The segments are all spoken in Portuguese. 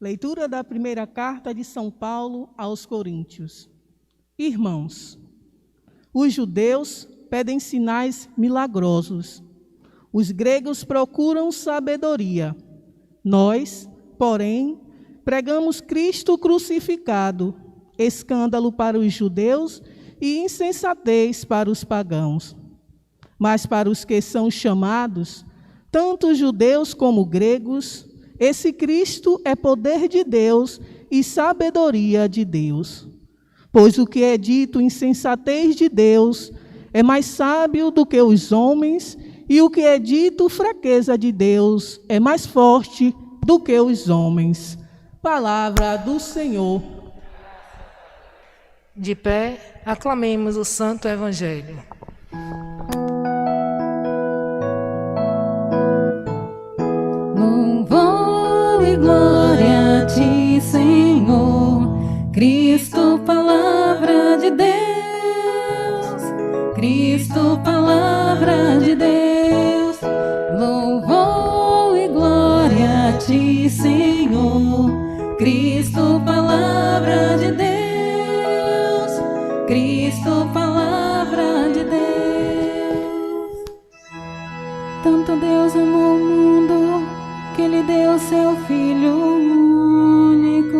Leitura da primeira carta de São Paulo aos Coríntios. Irmãos, os judeus pedem sinais milagrosos. Os gregos procuram sabedoria. Nós, porém, pregamos Cristo crucificado, escândalo para os judeus e insensatez para os pagãos. Mas para os que são chamados, tanto judeus como gregos, esse Cristo é poder de Deus e sabedoria de Deus. Pois o que é dito insensatez de Deus é mais sábio do que os homens, e o que é dito fraqueza de Deus é mais forte do que os homens. Palavra do Senhor. De pé, aclamemos o Santo Evangelho. Louvor e glória a ti, Senhor, Cristo, palavra de Deus, Cristo, palavra de Deus. Louvor e glória a ti, Senhor, Cristo, palavra de Deus, Cristo, palavra de Deus. Tanto Deus amou o mundo que Ele deu seu Filho único.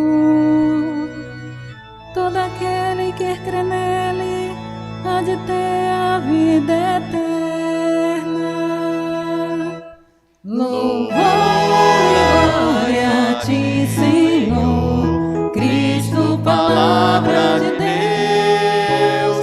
Todo aquele que crê nele há de ter a vida eterna. Louvor e glória a ti, Senhor, Cristo, palavra de Deus,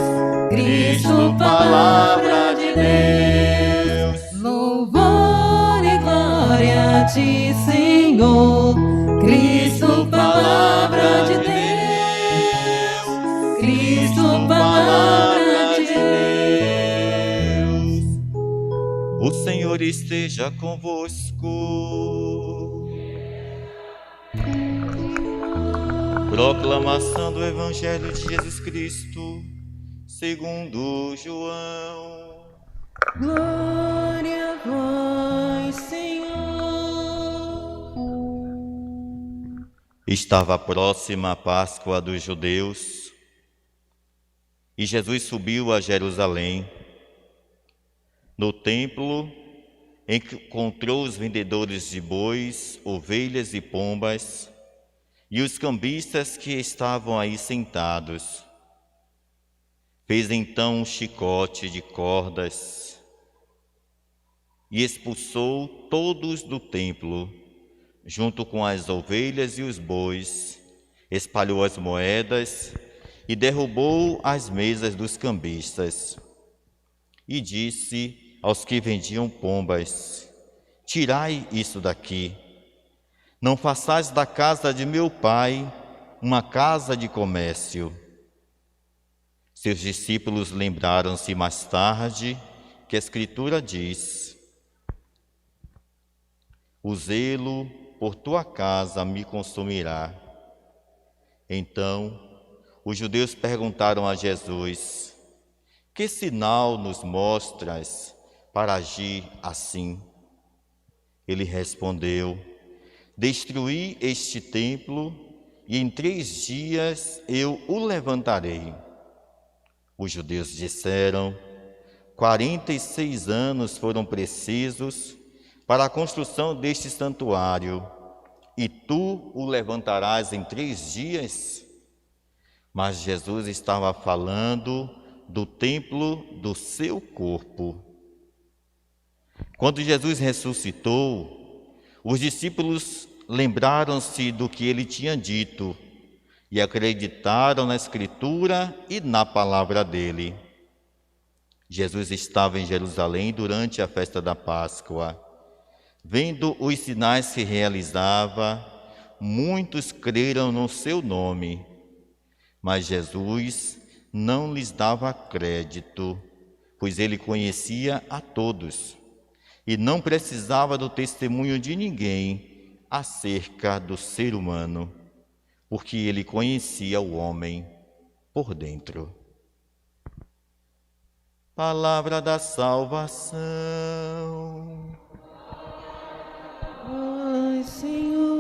Cristo, palavra de Deus. Louvor e glória a ti, Senhor, Cristo, palavra de Deus, Cristo, palavra de Deus. O Senhor esteja convosco. Proclamação do Evangelho de Jesus Cristo, segundo João. Glória a vós, Senhor. Estava próxima a Páscoa dos judeus e Jesus subiu a Jerusalém. No templo, encontrou os vendedores de bois, ovelhas e pombas e os cambistas que estavam aí sentados. Fez então um chicote de cordas e expulsou todos do templo, junto com as ovelhas e os bois, espalhou as moedas e derrubou as mesas dos cambistas. E disse aos que vendiam pombas: tirai isso daqui, não façais da casa de meu pai uma casa de comércio. Seus discípulos lembraram-se mais tarde que a Escritura diz: o zelo por tua casa me consumirá. Então, os judeus perguntaram a Jesus: que sinal nos mostras para agir assim? Ele respondeu: destruí este templo e em 3 dias eu o levantarei. Os judeus disseram: 46 anos foram precisos para a construção deste santuário, e tu o levantarás em 3 dias? Mas Jesus estava falando do templo do seu corpo. Quando Jesus ressuscitou, os discípulos lembraram-se do que ele tinha dito e acreditaram na Escritura e na palavra dele. Jesus estava em Jerusalém durante a festa da Páscoa. Vendo os sinais que realizava, muitos creram no seu nome, mas Jesus não lhes dava crédito, pois ele conhecia a todos e não precisava do testemunho de ninguém acerca do ser humano, porque ele conhecia o homem por dentro. Palavra da salvação. Ai, Senhor.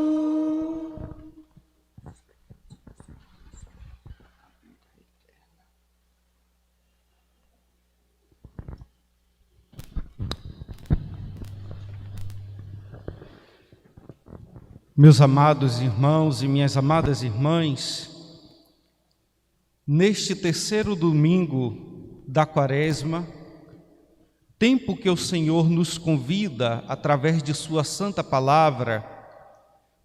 Meus amados irmãos e minhas amadas irmãs, neste terceiro domingo da Quaresma, tempo que o Senhor nos convida, através de sua santa palavra,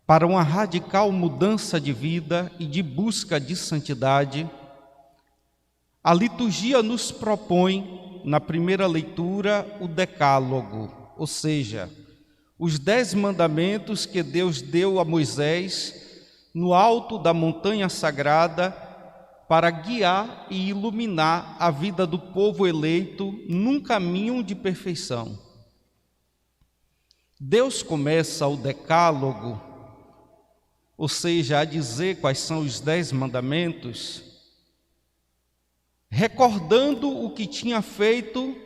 para uma radical mudança de vida e de busca de santidade, a liturgia nos propõe, na primeira leitura, o Decálogo, ou seja, os 10 mandamentos que Deus deu a Moisés no alto da montanha sagrada para guiar e iluminar a vida do povo eleito num caminho de perfeição. Deus começa o Decálogo, ou seja, a dizer quais são os 10 mandamentos, recordando o que tinha feito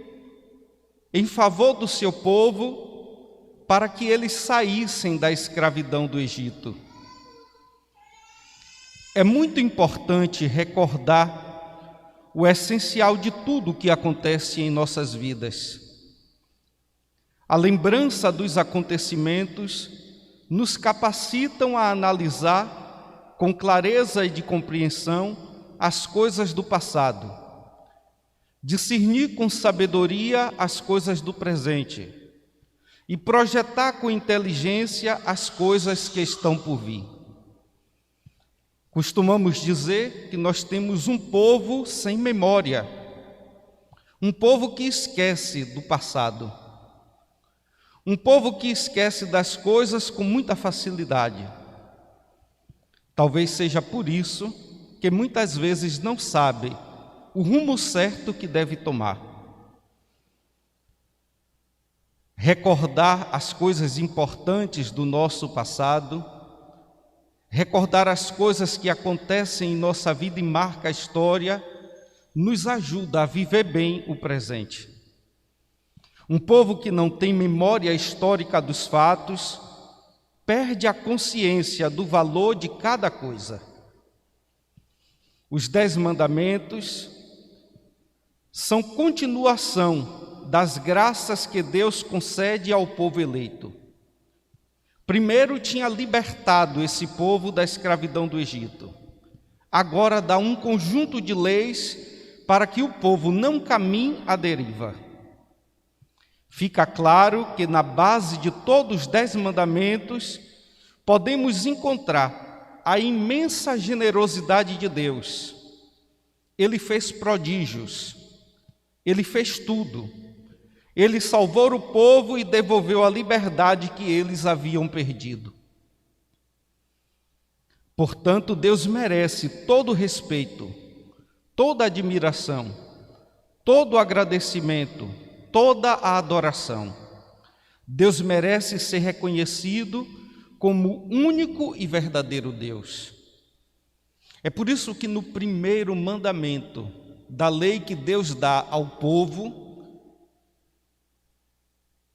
em favor do seu povo, para que eles saíssem da escravidão do Egito. É muito importante recordar o essencial de tudo o que acontece em nossas vidas. A lembrança dos acontecimentos nos capacitam a analisar com clareza e de compreensão as coisas do passado, discernir com sabedoria as coisas do presente e projetar com inteligência as coisas que estão por vir. Costumamos dizer que nós temos um povo sem memória, um povo que esquece do passado, um povo que esquece das coisas com muita facilidade. Talvez seja por isso que muitas vezes não sabe o rumo certo que deve tomar. Recordar as coisas importantes do nosso passado, recordar as coisas que acontecem em nossa vida e marca a história, nos ajuda a viver bem o presente. Um povo que não tem memória histórica dos fatos, perde a consciência do valor de cada coisa. Os 10 mandamentos são continuação das graças que Deus concede ao povo eleito. Primeiro tinha libertado esse povo da escravidão do Egito. Agora dá um conjunto de leis para que o povo não caminhe à deriva. Fica claro que na base de todos os 10 mandamentos podemos encontrar a imensa generosidade de Deus. Ele fez prodígios, Ele fez tudo. Ele salvou o povo e devolveu a liberdade que eles haviam perdido. Portanto, Deus merece todo o respeito, toda a admiração, todo o agradecimento, toda a adoração. Deus merece ser reconhecido como único e verdadeiro Deus. É por isso que no primeiro mandamento da lei que Deus dá ao povo,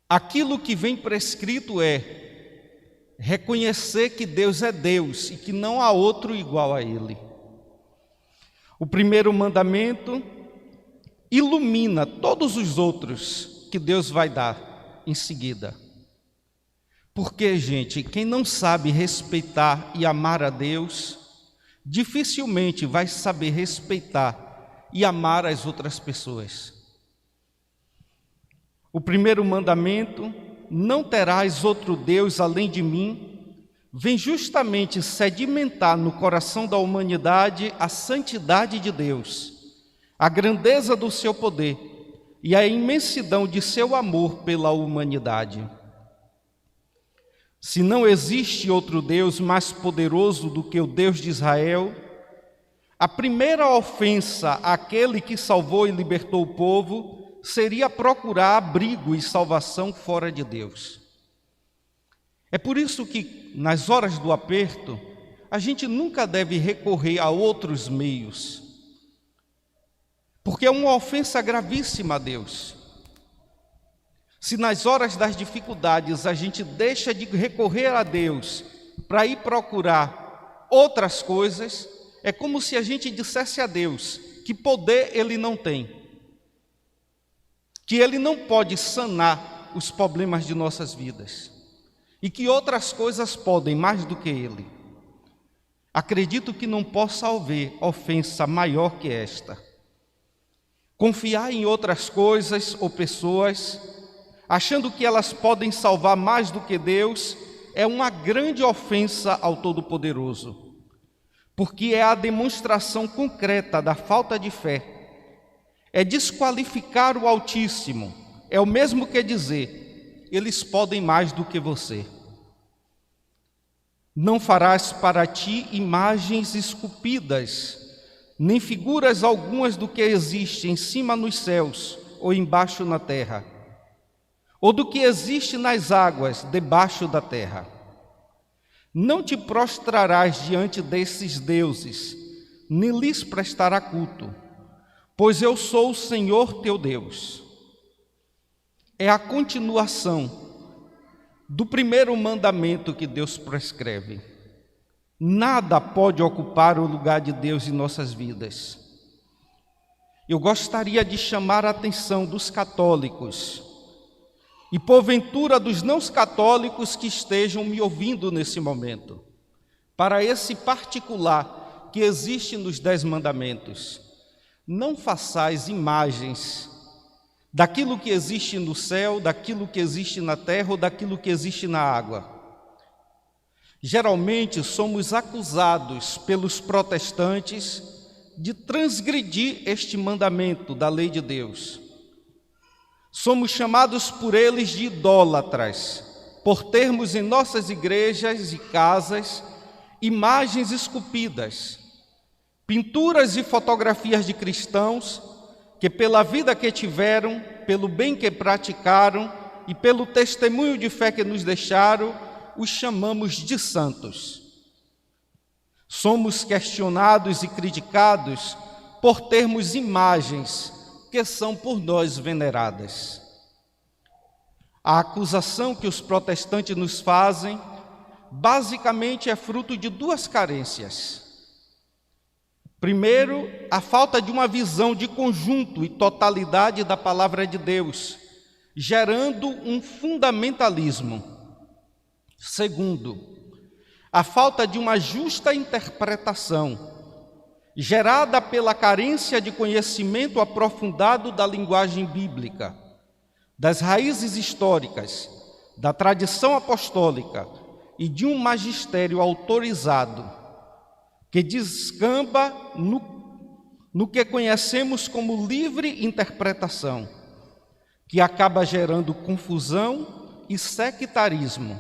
aquilo que vem prescrito é reconhecer que Deus é Deus e que não há outro igual a Ele. O primeiro mandamento ilumina todos os outros que Deus vai dar em seguida. Porque, gente, quem não sabe respeitar e amar a Deus, dificilmente vai saber respeitar e amar as outras pessoas. O primeiro mandamento, não terás outro Deus além de mim, vem justamente sedimentar no coração da humanidade a santidade de Deus, a grandeza do seu poder e a imensidão de seu amor pela humanidade. Se não existe outro Deus mais poderoso do que o Deus de Israel, a primeira ofensa àquele que salvou e libertou o povo seria procurar abrigo e salvação fora de Deus. É por isso que, nas horas do aperto, a gente nunca deve recorrer a outros meios, porque é uma ofensa gravíssima a Deus. Se nas horas das dificuldades a gente deixa de recorrer a Deus para ir procurar outras coisas, é como se a gente dissesse a Deus que poder Ele não tem, que Ele não pode sanar os problemas de nossas vidas. e que outras coisas podem mais do que ele. Acredito que não possa haver ofensa maior que esta. Confiar em outras coisas ou pessoas, achando que elas podem salvar mais do que Deus, é uma grande ofensa ao Todo-Poderoso, porque é a demonstração concreta da falta de fé. É desqualificar o Altíssimo, é o mesmo que dizer, eles podem mais do que você. Não farás para ti imagens esculpidas, nem figuras algumas do que existe em cima nos céus ou embaixo na terra, ou do que existe nas águas debaixo da terra. Não te prostrarás diante desses deuses, nem lhes prestará culto, pois eu sou o Senhor teu Deus. É a continuação do primeiro mandamento que Deus prescreve. Nada pode ocupar o lugar de Deus em nossas vidas. Eu gostaria de chamar a atenção dos católicos e, porventura, dos não católicos que estejam me ouvindo nesse momento, para esse particular que existe nos 10 mandamentos. Não façais imagens daquilo que existe no céu, daquilo que existe na terra ou daquilo que existe na água. Geralmente somos acusados pelos protestantes de transgredir este mandamento da lei de Deus. Somos chamados por eles de idólatras, por termos em nossas igrejas e casas imagens esculpidas, pinturas e fotografias de cristãos que, pela vida que tiveram, pelo bem que praticaram e pelo testemunho de fé que nos deixaram, os chamamos de santos. Somos questionados e criticados por termos imagens que são por nós veneradas. A acusação que os protestantes nos fazem, basicamente é fruto de 2 carências. Primeiro, a falta de uma visão de conjunto e totalidade da palavra de Deus, gerando um fundamentalismo. Segundo, a falta de uma justa interpretação, gerada pela carência de conhecimento aprofundado da linguagem bíblica, das raízes históricas, da tradição apostólica e de um magistério autorizado, que descamba no que conhecemos como livre interpretação, que acaba gerando confusão e sectarismo,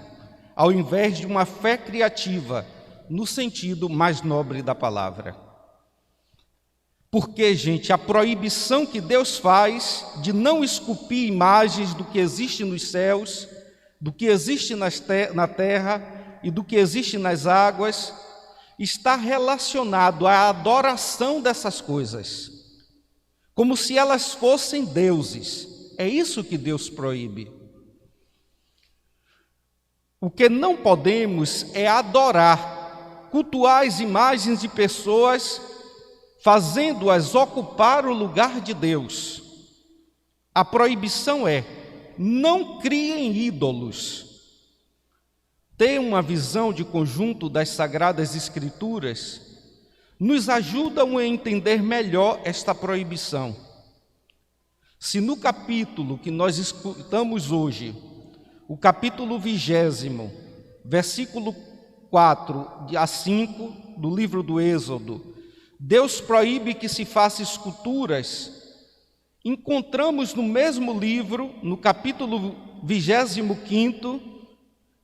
ao invés de uma fé criativa, no sentido mais nobre da palavra. Porque, gente, a proibição que Deus faz de não esculpir imagens do que existe nos céus, do que existe na terra e do que existe nas águas, está relacionado à adoração dessas coisas, como se elas fossem deuses. É isso que Deus proíbe. O que não podemos é adorar, cultuar as imagens de pessoas, fazendo-as ocupar o lugar de Deus. A proibição é: não criem ídolos. Ter uma visão de conjunto das Sagradas Escrituras nos ajudam a entender melhor esta proibição. Se no capítulo que nós escutamos hoje, o capítulo 20, versículo 4 a 5 do livro do Êxodo, Deus proíbe que se faça esculturas, encontramos no mesmo livro, no capítulo 25,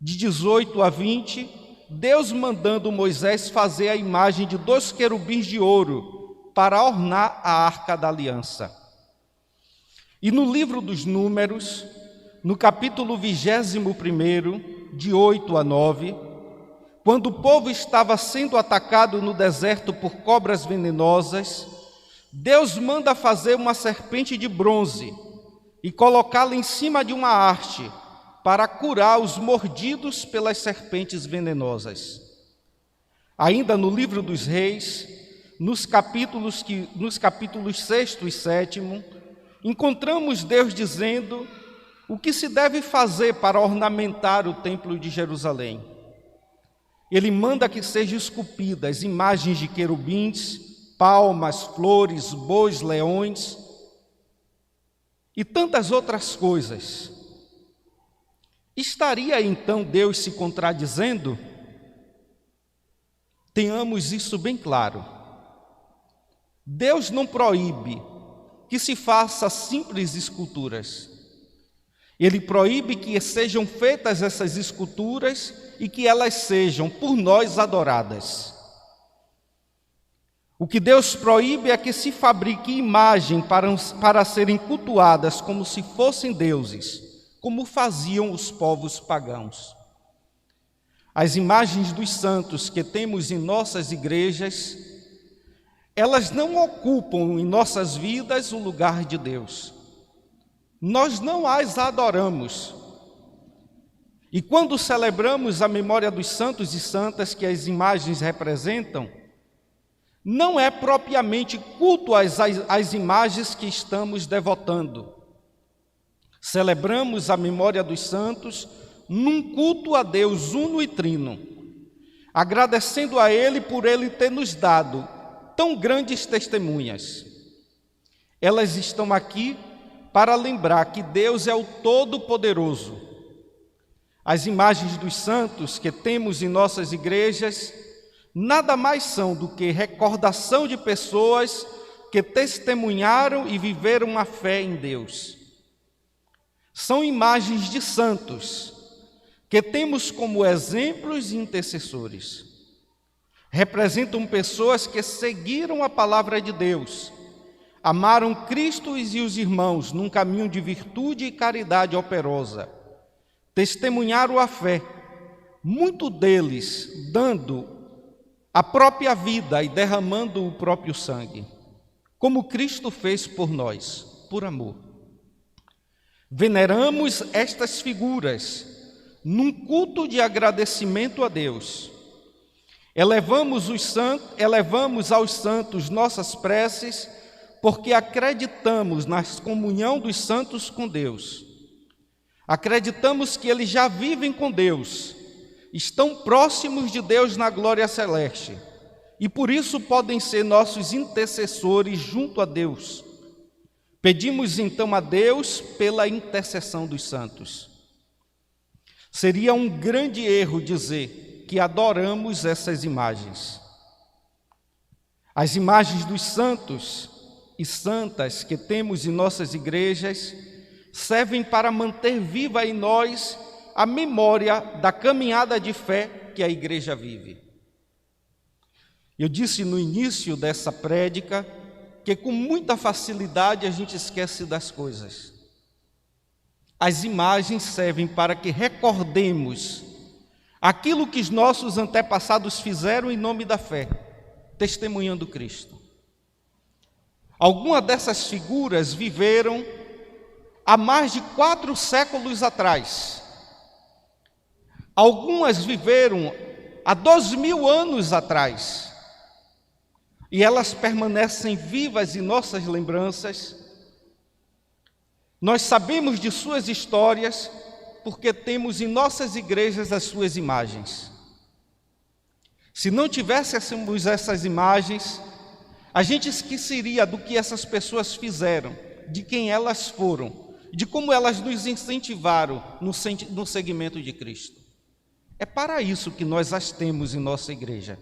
de 18 a 20, Deus mandando Moisés fazer a imagem de 2 querubins de ouro para ornar a Arca da Aliança. E no livro dos Números, no capítulo 21, de 8 a 9, quando o povo estava sendo atacado no deserto por cobras venenosas, Deus manda fazer uma serpente de bronze e colocá-la em cima de uma haste para curar os mordidos pelas serpentes venenosas. Ainda no livro dos Reis, nos capítulos 6 e 7, encontramos Deus dizendo o que se deve fazer para ornamentar o templo de Jerusalém. Ele manda que sejam esculpidas imagens de querubins, palmas, flores, bois, leões e tantas outras coisas. Estaria então Deus se contradizendo? Tenhamos isso bem claro. Deus não proíbe que se faça simples esculturas. Ele proíbe que sejam feitas essas esculturas e que elas sejam por nós adoradas. O que Deus proíbe é que se fabrique imagem para serem cultuadas como se fossem deuses, como faziam os povos pagãos. As imagens dos santos que temos em nossas igrejas, elas não ocupam em nossas vidas o lugar de Deus. Nós não as adoramos. E quando celebramos a memória dos santos e santas que as imagens representam, não é propriamente culto às imagens que estamos devotando. Celebramos a memória dos santos num culto a Deus uno e trino, agradecendo a Ele por Ele ter nos dado tão grandes testemunhas. Elas estão aqui para lembrar que Deus é o Todo-Poderoso. As imagens dos santos que temos em nossas igrejas nada mais são do que recordação de pessoas que testemunharam e viveram a fé em Deus. São imagens de santos que temos como exemplos e intercessores. Representam pessoas que seguiram a palavra de Deus, amaram Cristo e os irmãos num caminho de virtude e caridade operosa, testemunharam a fé, muito deles dando a própria vida e derramando o próprio sangue, como Cristo fez por nós, por amor. Veneramos estas figuras num culto de agradecimento a Deus. Elevamos aos santos nossas preces, porque acreditamos na comunhão dos santos com Deus. Acreditamos que eles já vivem com Deus, estão próximos de Deus na glória celeste, e por isso podem ser nossos intercessores junto a Deus. Pedimos então a Deus pela intercessão dos santos. Seria um grande erro dizer que adoramos essas imagens. As imagens dos santos e santas que temos em nossas igrejas servem para manter viva em nós a memória da caminhada de fé que a igreja vive. Eu disse no início dessa prédica que com muita facilidade a gente esquece das coisas. As imagens servem para que recordemos aquilo que os nossos antepassados fizeram em nome da fé, testemunhando Cristo. Algumas dessas figuras viveram há mais de 4 séculos atrás. Algumas viveram há 2000 anos atrás. E elas permanecem vivas em nossas lembranças. Nós sabemos de suas histórias porque temos em nossas igrejas as suas imagens. Se não tivéssemos essas imagens, a gente esqueceria do que essas pessoas fizeram, de quem elas foram, de como elas nos incentivaram no seguimento de Cristo. É para isso que nós as temos em nossa igreja.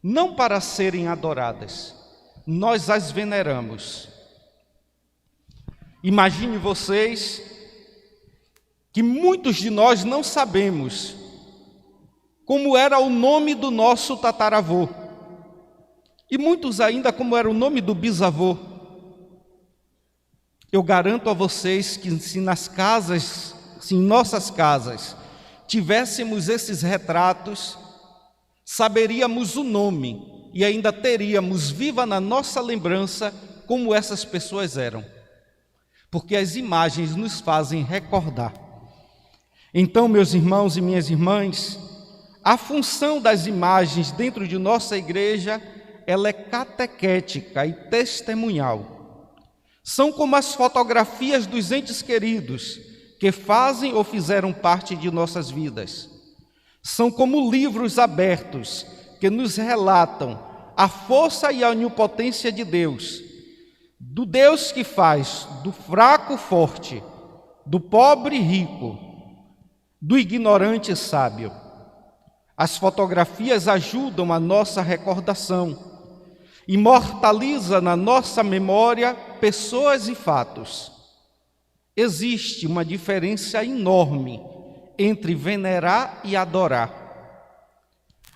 Não para serem adoradas, nós as veneramos. Imagine vocês que muitos de nós não sabemos como era o nome do nosso tataravô, e muitos ainda como era o nome do bisavô. Eu garanto a vocês que se em nossas casas tivéssemos esses retratos, saberíamos o nome e ainda teríamos viva na nossa lembrança como essas pessoas eram, porque as imagens nos fazem recordar. Então, meus irmãos e minhas irmãs, a função das imagens dentro de nossa igreja, ela é catequética e testemunhal. São como as fotografias dos entes queridos que fazem ou fizeram parte de nossas vidas. São como livros abertos que nos relatam a força e a onipotência de Deus, do Deus que faz do fraco forte, do pobre rico, do ignorante sábio. As fotografias ajudam a nossa recordação, imortaliza na nossa memória pessoas e fatos. Existe uma diferença enorme entre venerar e adorar.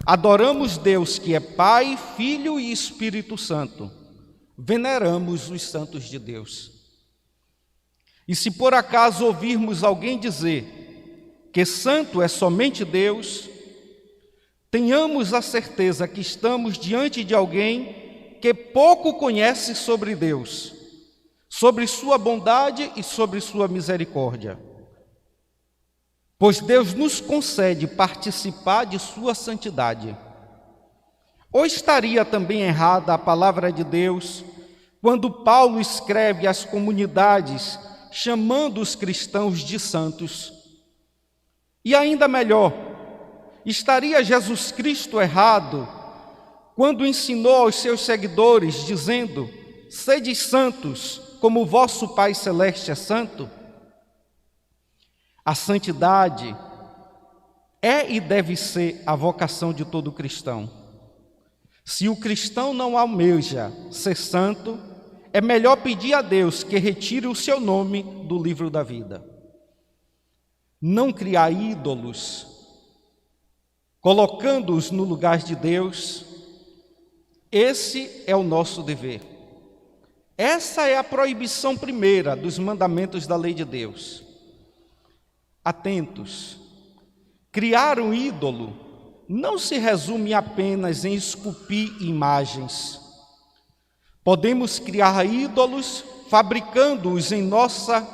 Adoramos Deus que é Pai, Filho e Espírito Santo. Veneramos os santos de Deus. E se por acaso ouvirmos alguém dizer que santo é somente Deus, tenhamos a certeza que estamos diante de alguém que pouco conhece sobre Deus, sobre sua bondade e sobre sua misericórdia. Pois Deus nos concede participar de sua santidade. Ou estaria também errada a palavra de Deus quando Paulo escreve às comunidades chamando os cristãos de santos? E ainda melhor, estaria Jesus Cristo errado quando ensinou aos seus seguidores, dizendo: sede santos, como o vosso Pai Celeste é santo? A santidade é e deve ser a vocação de todo cristão. Se o cristão não almeja ser santo, é melhor pedir a Deus que retire o seu nome do livro da vida. Não criar ídolos, colocando-os no lugar de Deus, esse é o nosso dever. Essa é a proibição primeira dos mandamentos da lei de Deus. Atentos, criar um ídolo não se resume apenas em esculpir imagens. Podemos criar ídolos fabricando-os em nossas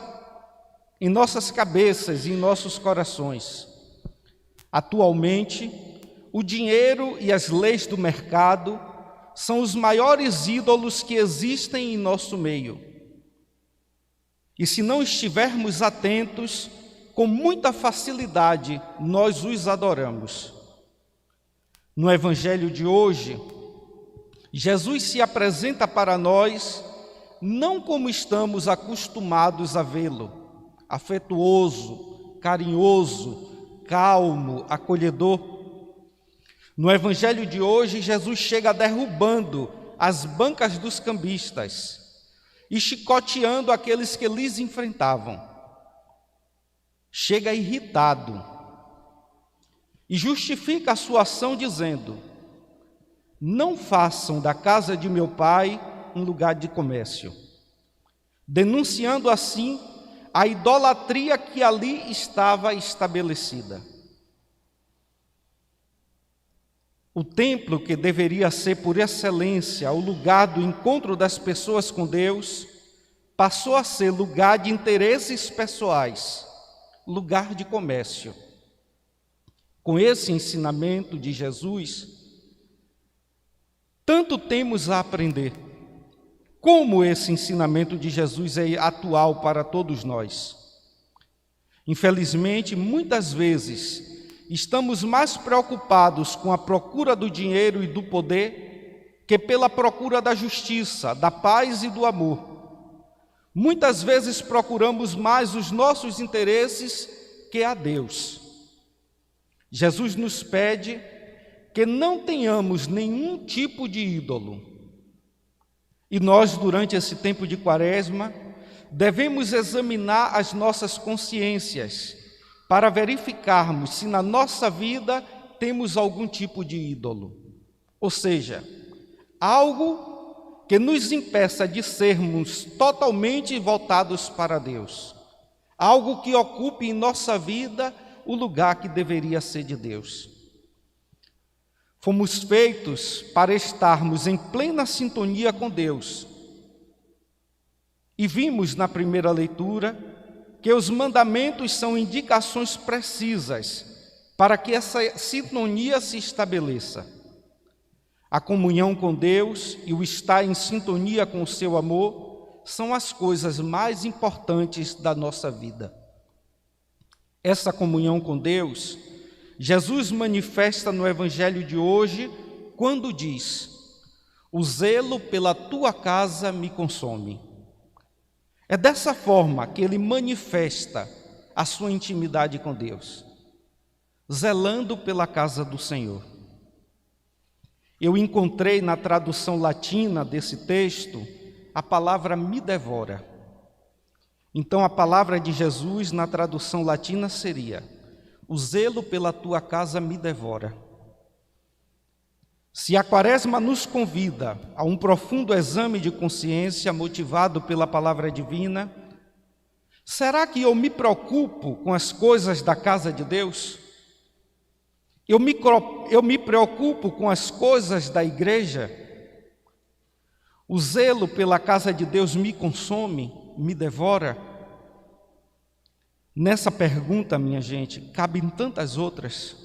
cabeças e em nossos corações. Atualmente, o dinheiro e as leis do mercado são os maiores ídolos que existem em nosso meio. E se não estivermos atentos, com muita facilidade nós os adoramos. No Evangelho de hoje, Jesus se apresenta para nós não como estamos acostumados a vê-lo, afetuoso, carinhoso, calmo, acolhedor. No Evangelho de hoje, Jesus chega derrubando as bancas dos cambistas e chicoteando aqueles que lhes enfrentavam. Chega irritado e justifica a sua ação dizendo: não façam da casa de meu pai um lugar de comércio, denunciando assim a idolatria que ali estava estabelecida. O templo, que deveria ser por excelência o lugar do encontro das pessoas com Deus, passou a ser lugar de interesses pessoais, lugar de comércio. Com esse ensinamento de Jesus, tanto temos a aprender. Como esse ensinamento de Jesus é atual para todos nós. Infelizmente, muitas vezes, estamos mais preocupados com a procura do dinheiro e do poder que pela procura da justiça, da paz e do amor. Muitas vezes procuramos mais os nossos interesses que a Deus. Jesus nos pede que não tenhamos nenhum tipo de ídolo. E nós, durante esse tempo de Quaresma, devemos examinar as nossas consciências para verificarmos se na nossa vida temos algum tipo de ídolo. Ou seja, algo que nos impeça de sermos totalmente voltados para Deus. Algo que ocupe em nossa vida o lugar que deveria ser de Deus. Fomos feitos para estarmos em plena sintonia com Deus. E vimos na primeira leitura que os mandamentos são indicações precisas para que essa sintonia se estabeleça. A comunhão com Deus e o estar em sintonia com o seu amor são as coisas mais importantes da nossa vida. Essa comunhão com Deus, Jesus manifesta no Evangelho de hoje, quando diz: o zelo pela tua casa me consome. É dessa forma que ele manifesta a sua intimidade com Deus, zelando pela casa do Senhor. Eu encontrei na tradução latina desse texto a palavra me devora. Então a palavra de Jesus na tradução latina seria: o zelo pela tua casa me devora. Se a Quaresma nos convida a um profundo exame de consciência motivado pela palavra divina, será que eu me preocupo com as coisas da casa de Deus? Eu me preocupo com as coisas da igreja? O zelo pela casa de Deus me consome, me devora? Nessa pergunta, minha gente, cabem tantas outras.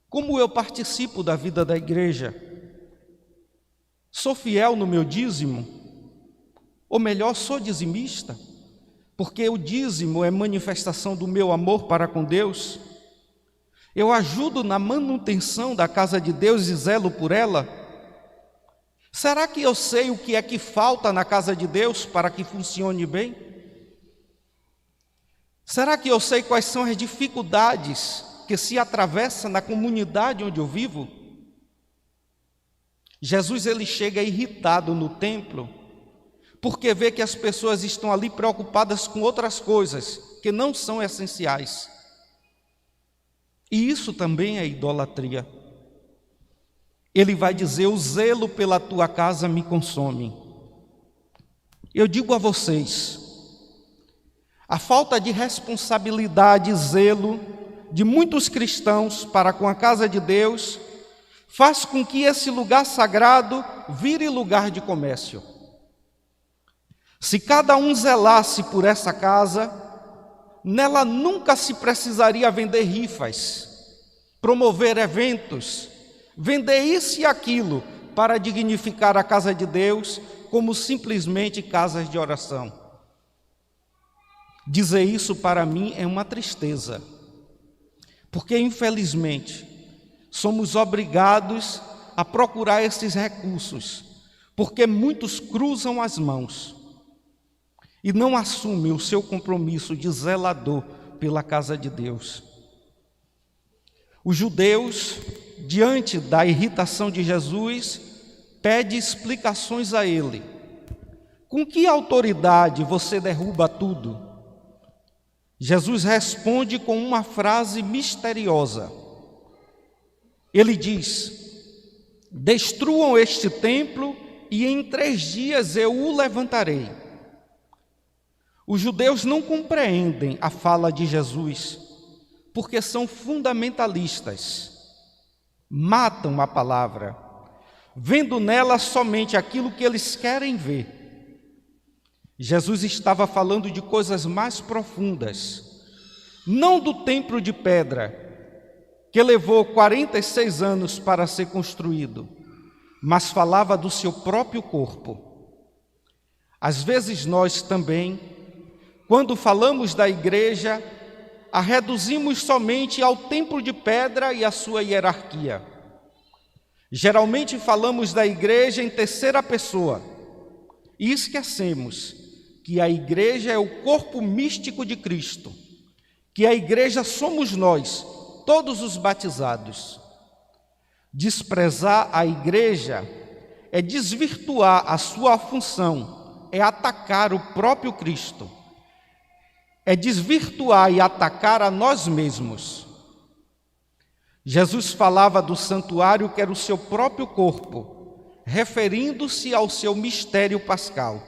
Como eu participo da vida da igreja? Sou fiel no meu dízimo? Ou melhor, sou dizimista? Porque o dízimo é manifestação do meu amor para com Deus. Eu ajudo na manutenção da casa de Deus e zelo por ela? Será que eu sei o que é que falta na casa de Deus para que funcione bem? Será que eu sei quais são as dificuldades que se atravessam na comunidade onde eu vivo? Jesus, ele chega irritado no templo, porque vê que as pessoas estão ali preocupadas com outras coisas que não são essenciais. E isso também é idolatria. Ele vai dizer: o zelo pela tua casa me consome. Eu digo a vocês, a falta de responsabilidade e zelo de muitos cristãos para com a casa de Deus faz com que esse lugar sagrado vire lugar de comércio. Se cada um zelasse por essa casa, nela nunca se precisaria vender rifas, promover eventos, vender isso e aquilo para dignificar a casa de Deus como simplesmente casas de oração. Dizer isso para mim é uma tristeza, porque infelizmente somos obrigados a procurar esses recursos, porque muitos cruzam as mãos e não assumem o seu compromisso de zelador pela casa de Deus. Os judeus, diante da irritação de Jesus, pedem explicações a ele. Com que autoridade você derruba tudo? Jesus responde com uma frase misteriosa. Ele diz: destruam este templo e em 3 dias eu o levantarei. Os judeus não compreendem a fala de Jesus, porque são fundamentalistas. Matam a palavra, vendo nela somente aquilo que eles querem ver. Jesus estava falando de coisas mais profundas, não do templo de pedra, que levou 46 anos para ser construído, mas falava do seu próprio corpo. Às vezes nós também, quando falamos da igreja, a reduzimos somente ao templo de pedra e à sua hierarquia. Geralmente falamos da igreja em terceira pessoa e esquecemos que a igreja é o corpo místico de Cristo, que a igreja somos nós, todos os batizados. Desprezar a igreja é desvirtuar a sua função, é atacar o próprio Cristo. É desvirtuar e atacar a nós mesmos. Jesus falava do santuário que era o seu próprio corpo, referindo-se ao seu mistério pascal.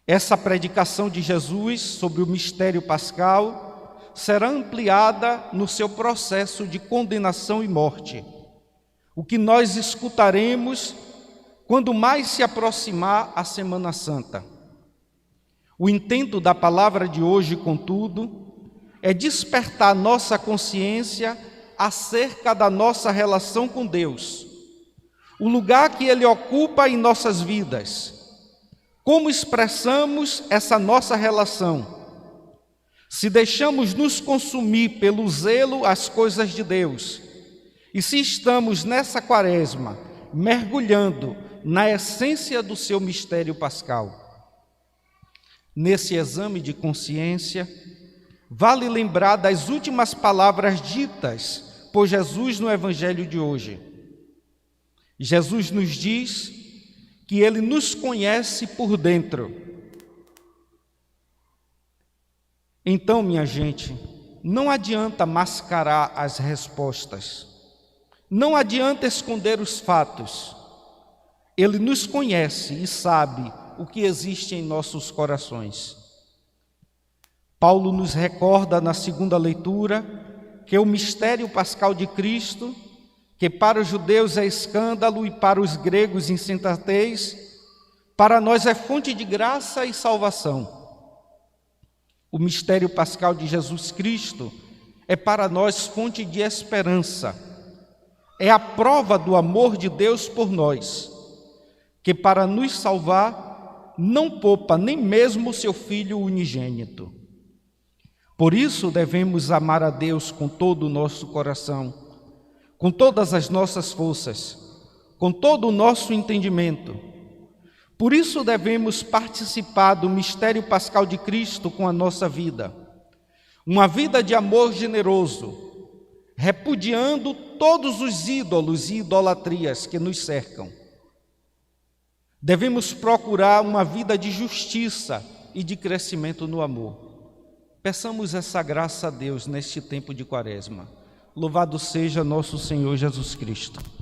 Essa predicação de Jesus sobre o mistério pascal será ampliada no seu processo de condenação e morte, o que nós escutaremos quando mais se aproximar a Semana Santa. O intento da palavra de hoje, contudo, é despertar nossa consciência acerca da nossa relação com Deus, o lugar que Ele ocupa em nossas vidas, como expressamos essa nossa relação, se deixamos nos consumir pelo zelo às coisas de Deus, e se estamos nessa quaresma mergulhando na essência do seu mistério pascal. Nesse exame de consciência, vale lembrar das últimas palavras ditas por Jesus no Evangelho de hoje. Jesus nos diz que Ele nos conhece por dentro. Então, minha gente, não adianta mascarar as respostas, não adianta esconder os fatos. Ele nos conhece e sabe o que existe em nossos corações. Paulo nos recorda na segunda leitura que o mistério pascal de Cristo, que para os judeus é escândalo e para os gregos insensatez, para nós é fonte de graça e salvação. O mistério pascal de Jesus Cristo é para nós fonte de esperança. É a prova do amor de Deus por nós, que para nos salvar não poupa nem mesmo o seu Filho unigênito. Por isso devemos amar a Deus com todo o nosso coração, com todas as nossas forças, com todo o nosso entendimento. Por isso devemos participar do mistério pascal de Cristo com a nossa vida. Uma vida de amor generoso, repudiando todos os ídolos e idolatrias que nos cercam. Devemos procurar uma vida de justiça e de crescimento no amor. Peçamos essa graça a Deus neste tempo de quaresma. Louvado seja nosso Senhor Jesus Cristo.